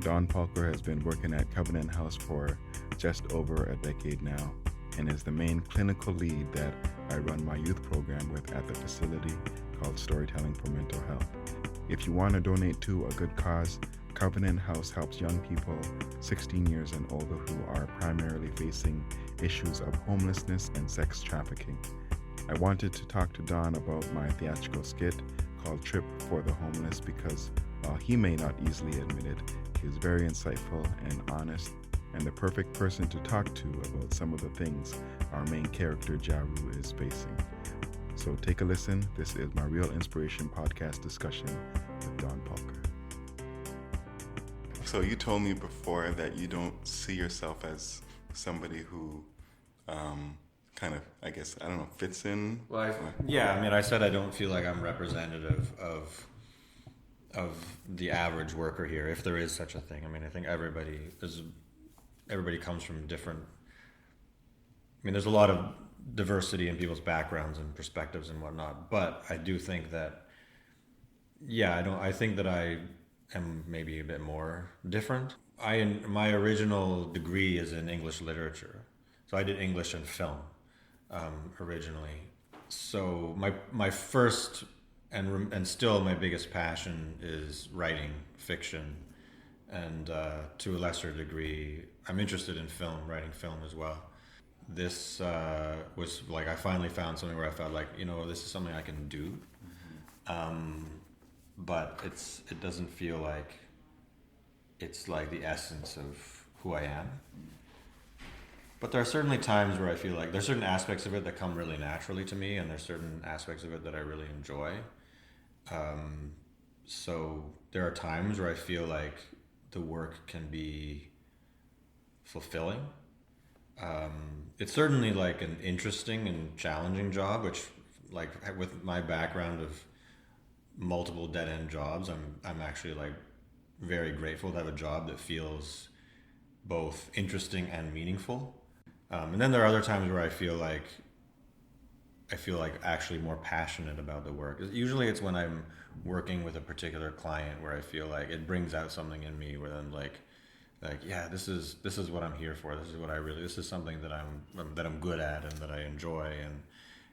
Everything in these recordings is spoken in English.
Don Pulker has been working at Covenant House for just over a decade now and is the main clinical lead that I run my youth program with at the facility called Storytelling for Mental Health. If you want to donate to a good cause, Covenant House helps young people 16 years and older who are primarily facing issues of homelessness and sex trafficking. I wanted to talk to Don about my theatrical skit called Trip for the Homeless because while he may not easily admit it, he is very insightful and honest and the perfect person to talk to about some of the things our main character Jaru is facing. So take a listen. This is my Real Inspiration podcast discussion with Don Pulker. So you told me before that you don't see yourself as somebody who kind of, I guess, I don't know, fits in? Well, I said I don't feel like I'm representative of the average worker here, if there is such a thing. I mean, I think everybody comes from different. I mean, there's a lot of diversity in people's backgrounds and perspectives and whatnot, but I do think that, I think that I am maybe a bit more different. My original degree is in English literature, so I did English and film originally. So my first and still my biggest passion is writing fiction, and to a lesser degree, I'm interested in writing film as well. This was like I finally found something where I felt like, this is something I can do, but it doesn't feel like it's like the essence of who I am. But there are certainly times where I feel like there's certain aspects of it that come really naturally to me, and there's certain aspects of it that I really enjoy. So there are times where I feel like the work can be fulfilling. It's certainly like an interesting and challenging job, which, like, with my background of multiple dead-end jobs, I'm actually like very grateful to have a job that feels both interesting and meaningful. And then there are other times where I feel like actually more passionate about the work. Usually it's when I'm working with a particular client where I feel like it brings out something in me where I'm like, this is what I'm here for. This is something that I'm good at and that I enjoy,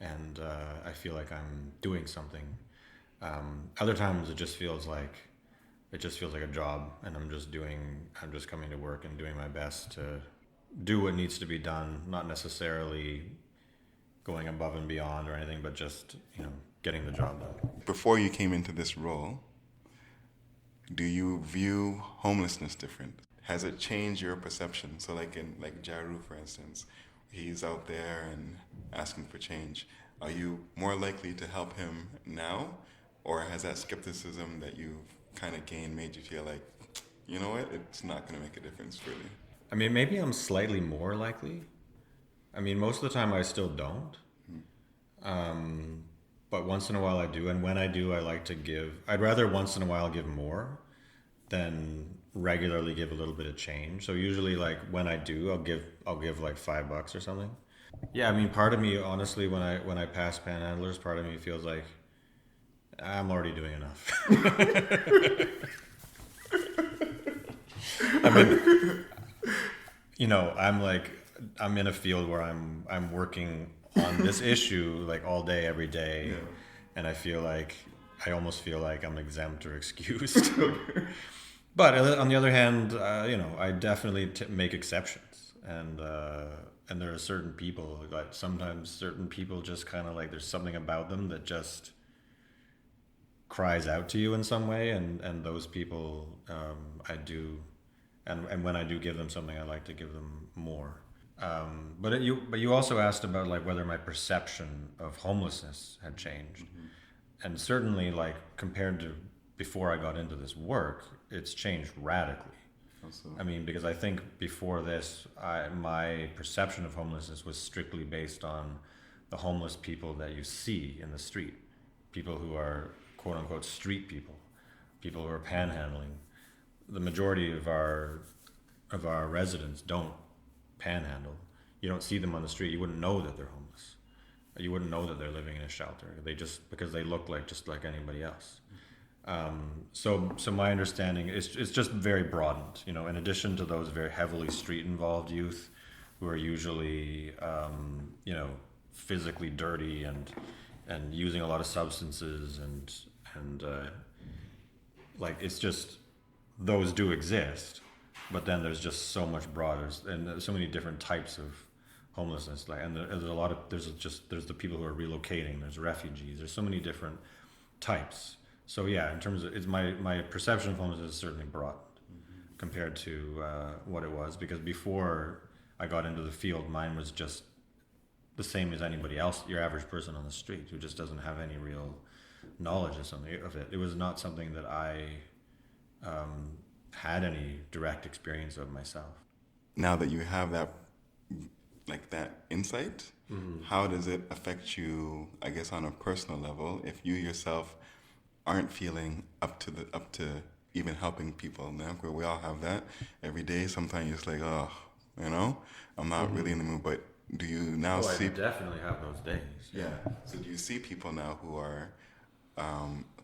and I feel like I'm doing something. Other times it just feels like a job, and I'm just coming to work and doing my best to do what needs to be done, not necessarily going above and beyond or anything, but just, getting the job done. Before you came into this role, do you view homelessness different? Has it changed your perception? So like Jaru, for instance, he's out there and asking for change. Are you more likely to help him now? Or has that skepticism that you've kind of gained made you feel like, you know what, it's not going to make a difference really? I mean, maybe I'm slightly more likely. I mean, most of the time I still don't. But once in a while I do. And when I do, I like to give. I'd rather once in a while give more than regularly give a little bit of change. So usually, like, when I do, I'll give like $5 or something. Yeah, I mean, part of me, honestly, when I pass panhandlers, part of me feels like I'm already doing enough. I mean, I'm in a field where I'm working on this issue like all day, every day, and I almost feel like I'm exempt or excused. But on the other hand, I definitely make exceptions, and there are certain people, like sometimes certain people just kind of like there's something about them that just cries out to you in some way, and those people I do, and when I do give them something, I like to give them more. But you also asked about like whether my perception of homelessness had changed, and certainly like compared to before I got into this work, it's changed radically. I mean, because I think before this, my perception of homelessness was strictly based on the homeless people that you see in the street, people who are quote unquote street people who are panhandling. The majority of our residents don't panhandle. You don't see them on the street. You wouldn't know that they're homeless. You wouldn't know that they're living in a shelter. They just because they look just like anybody else. So my understanding is it's just very broadened. You know, in addition to those very heavily street involved youth, who are usually you know, physically dirty and using a lot of substances and like it's just those do exist, but then there's just so much broader and there's so many different types of homelessness. Like, and there's a lot of there's the people who are relocating. There's refugees. There's so many different types. So yeah, in terms of it's my perception of homelessness is certainly broadened compared to what it was, because before I got into the field, mine was just the same as anybody else, your average person on the street who just doesn't have any real knowledge of something of it. It was not something that I had any direct experience of myself. Now that you have that, like that insight, how does it affect you, I guess, on a personal level, if you yourself aren't feeling up to even helping people? Now, where we all have that every day. Sometimes it's like, oh, you know, I'm not really in the mood. But do you now see? I definitely have those days. Yeah. So do you see people now who are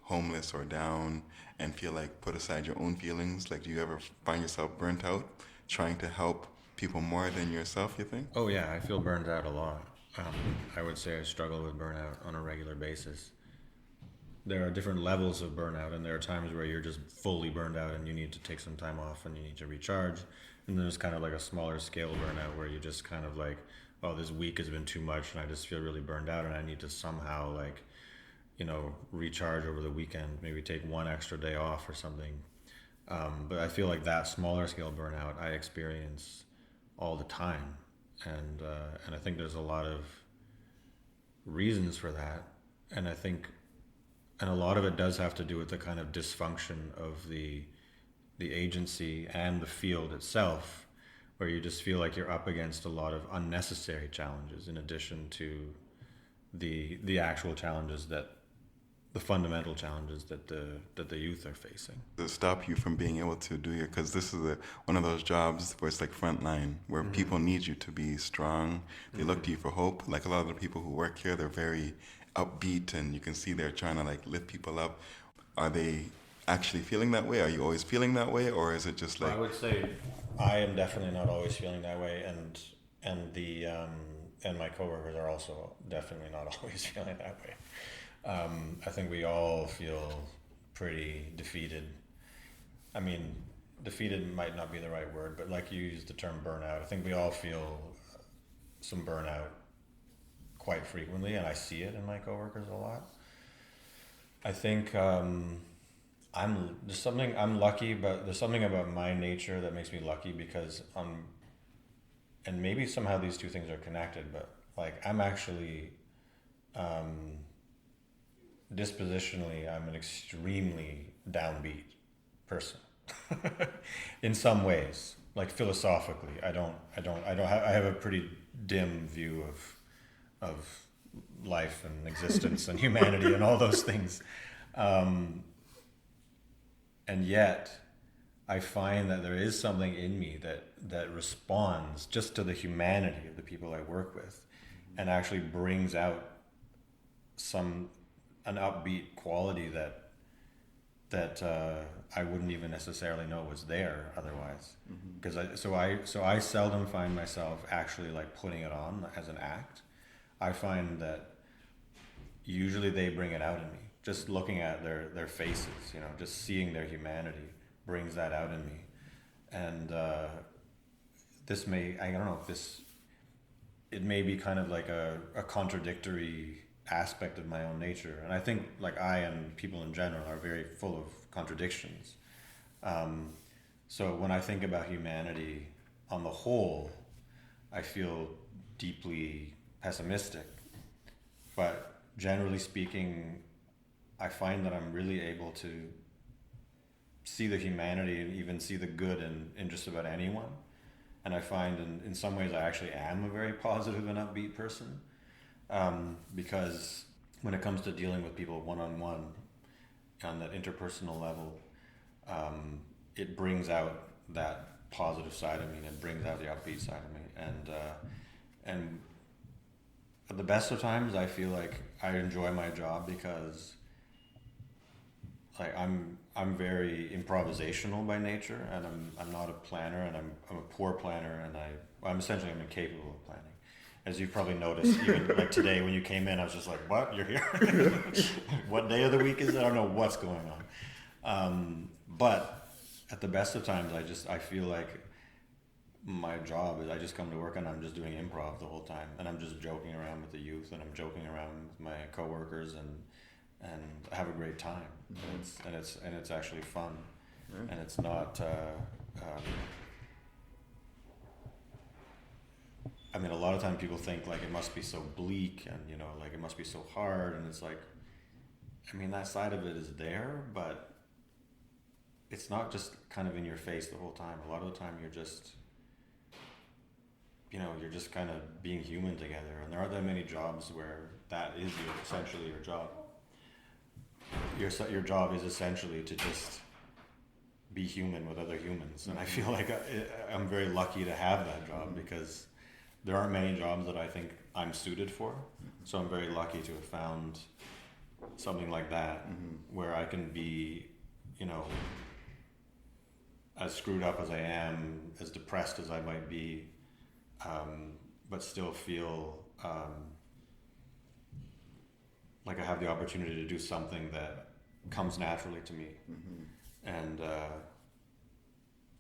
homeless or down and feel like put aside your own feelings? Like, do you ever find yourself burnt out trying to help people more than yourself, you think? Oh yeah, I feel burned out a lot. I would say I struggle with burnout on a regular basis. There are different levels of burnout, and there are times where you're just fully burned out and you need to take some time off and you need to recharge. And then there's kind of like a smaller scale burnout where you just kind of like, oh, this week has been too much and I just feel really burned out and I need to somehow like, you know, recharge over the weekend, maybe take one extra day off or something. But I feel like that smaller scale burnout I experience all the time. And I think there's a lot of reasons for that. And I think, and a lot of it does have to do with the kind of dysfunction of the agency and the field itself, where you just feel like you're up against a lot of unnecessary challenges in addition to the actual challenges, that the fundamental challenges that the youth are facing. To stop you from being able to do your, because this is one of those jobs where it's like front line, where people need you to be strong. They look to you for hope. Like a lot of the people who work here, they're very upbeat, and you can see they're trying to like lift people up. Are they actually feeling that way? Are you always feeling that way, or is it just like? I would say I am definitely not always feeling that way, and my coworkers are also definitely not always feeling that way. I think we all feel pretty defeated. I mean, defeated might not be the right word, but like you used the term burnout, I think we all feel some burnout quite frequently, and I see it in my coworkers a lot. I think I'm lucky, but there's something about my nature that makes me lucky, because and maybe somehow these two things are connected, but like I'm actually dispositionally, I'm an extremely downbeat person in some ways. Like philosophically, I have a pretty dim view of life and existence and humanity and all those things. And yet I find that there is something in me that responds just to the humanity of the people I work with and actually brings out an upbeat quality that I wouldn't even necessarily know was there otherwise. Because I seldom find myself actually like putting it on as an act. I find that usually they bring it out in me. Just looking at their faces, you know, just seeing their humanity brings that out in me. And I don't know if it may be kind of like a contradictory aspect of my own nature. And I think like I and people in general are very full of contradictions. So when I think about humanity on the whole, I feel deeply pessimistic. But generally speaking, I find that I'm really able to see the humanity and even see the good in just about anyone. And I find in some ways I actually am a very positive and upbeat person. Because when it comes to dealing with people one-on-one on that interpersonal level, it brings out that positive side of me and it brings out the upbeat side of me. And at the best of times, I feel like I enjoy my job because like I'm very improvisational by nature, and I'm not a planner, and I'm a poor planner, and I'm essentially I'm incapable of planning. As you've probably noticed, even like today when you came in, I was just like, "What? You're here? What day of the week is it? I don't know what's going on." But at the best of times, I feel like my job is I just come to work and I'm just doing improv the whole time, and I'm just joking around with the youth, and I'm joking around with my coworkers, and have a great time. And it's actually fun, and it's not. I mean, a lot of times people think like it must be so bleak, and like it must be so hard, and it's like, I mean, that side of it is there, but it's not just kind of in your face the whole time. A lot of the time, you're just kind of being human together, and there aren't that many jobs where that is essentially your job. Your job is essentially to just be human with other humans, and I feel like I'm very lucky to have that job, because there aren't many jobs that I think I'm suited for. So I'm very lucky to have found something like that, where I can be, as screwed up as I am, as depressed as I might be, but still feel like I have the opportunity to do something that comes naturally to me, and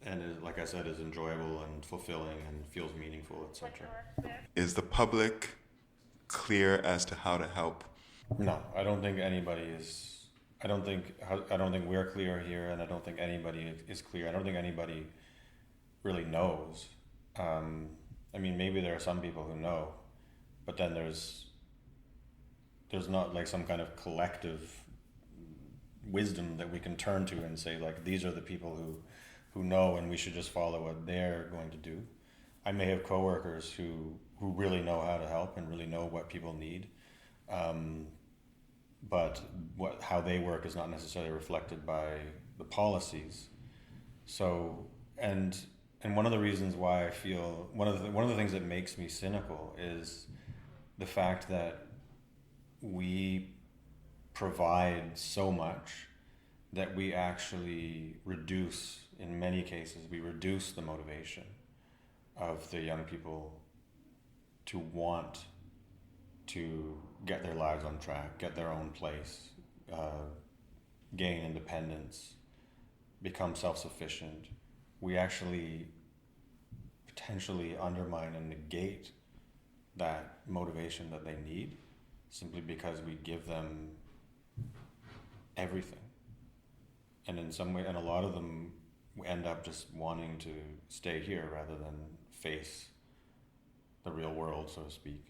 is, like I said, is enjoyable and fulfilling and feels meaningful, etc. Is the public clear as to how to help? No, I don't think anybody is. I don't think we're clear here, and I don't think anybody is clear. I don't think anybody really knows. I mean, maybe there are some people who know, but then there's not like some kind of collective wisdom that we can turn to and say, like, these are the people who know, and we should just follow what they're going to do. I may have coworkers who really know how to help and really know what people need, but how they work is not necessarily reflected by the policies. So, and one of the reasons why I feel one of the things that makes me cynical is the fact that we provide so much that we actually reduce, in many cases, we reduce the motivation of the young people to want to get their lives on track, get their own place, gain independence, become self-sufficient. We actually potentially undermine and negate that motivation that they need, simply because we give them everything. And in some way, and a lot of them end up just wanting to stay here rather than face the real world, so to speak.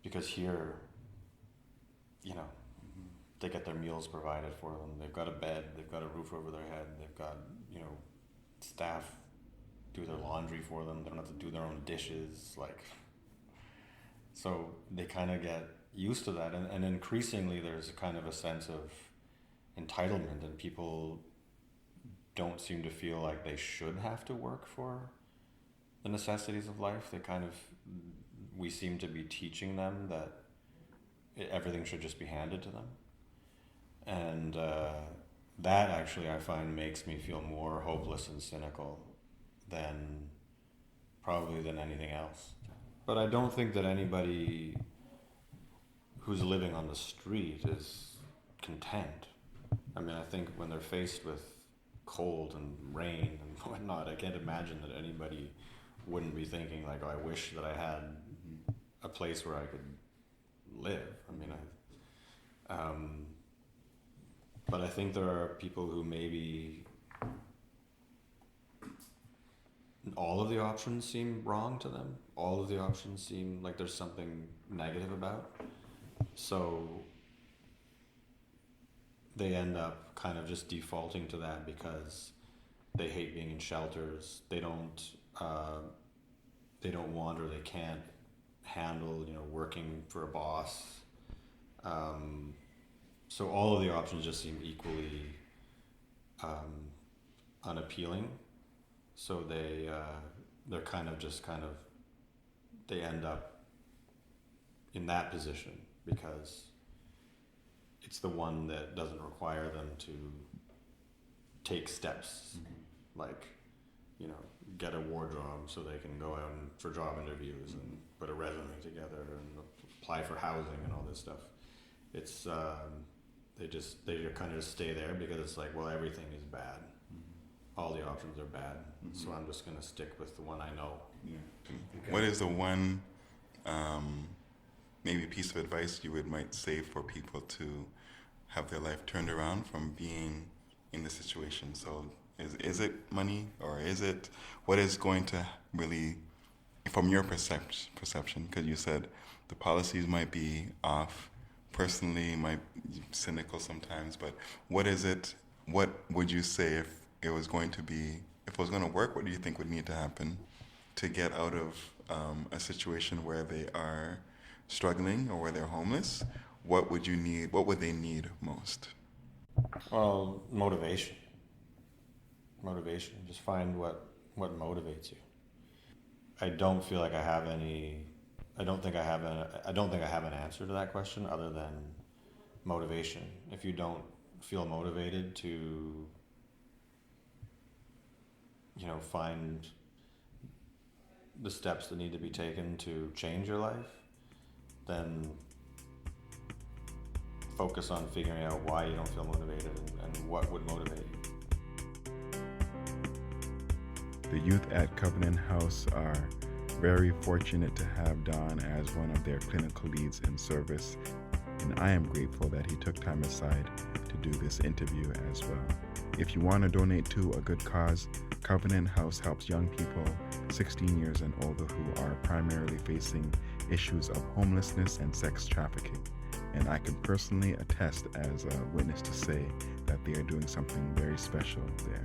Because here, they get their meals provided for them. They've got a bed, they've got a roof over their head, they've got, staff do their laundry for them. They don't have to do their own dishes. So they kind of get used to that. And increasingly there's kind of a sense of entitlement, and people don't seem to feel like they should have to work for the necessities of life. We seem to be teaching them that everything should just be handed to them. And that actually I find makes me feel more hopeless and cynical than anything else. But I don't think that anybody who's living on the street is content. I mean, I think when they're faced with cold and rain and whatnot, I can't imagine that anybody wouldn't be thinking like, oh, I wish that I had a place where I could live. I mean, but I think there are people who maybe all of the options seem wrong to them. All of the options seem like there's something negative about. So they end up kind of just defaulting to that because they hate being in shelters. They don't want, or they can't handle, working for a boss. So all of the options just seem equally unappealing. So they're kind of they end up in that position because it's the one that doesn't require them to take steps, like, you know, get a wardrobe so they can go out for job interviews and put a resume together and apply for housing and all this stuff. It's they kind of just stay there because it's like, well, everything is bad. All the options are bad, so I'm just gonna stick with the one I know. Yeah. What is the one maybe piece of advice you might say for people to have their life turned around from being in the situation? So is it money, or is it, what is going to really, from your perception, because you said the policies might be off, personally might be cynical sometimes, but what is it, what would you say if it was going to work, what do you think would need to happen to get out of a situation where they are struggling or where they're homeless? What would they need most? Well, motivation. Just find what motivates you. I don't think I have an answer to that question other than motivation. If you don't feel motivated to, you know, find the steps that need to be taken to change your life, then focus on figuring out why you don't feel motivated and what would motivate you. The youth at Covenant House are very fortunate to have Don as one of their clinical leads in service, and I am grateful that he took time aside to do this interview as well. If you want to donate to a good cause, Covenant House helps young people 16 years and older who are primarily facing issues of homelessness and sex trafficking. And I can personally attest as a witness to say that they are doing something very special there.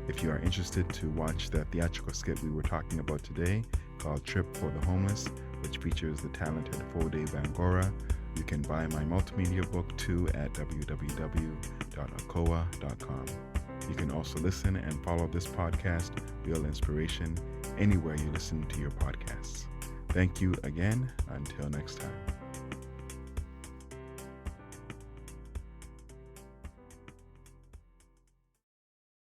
If you are interested to watch the theatrical skit we were talking about today called Trip for the Homeless, which features the talented Fode Bangora, you can buy my multimedia book too at www.akoa.com. You can also listen and follow this podcast, Real Inspiration, anywhere you listen to your podcasts. Thank you again. Until next time.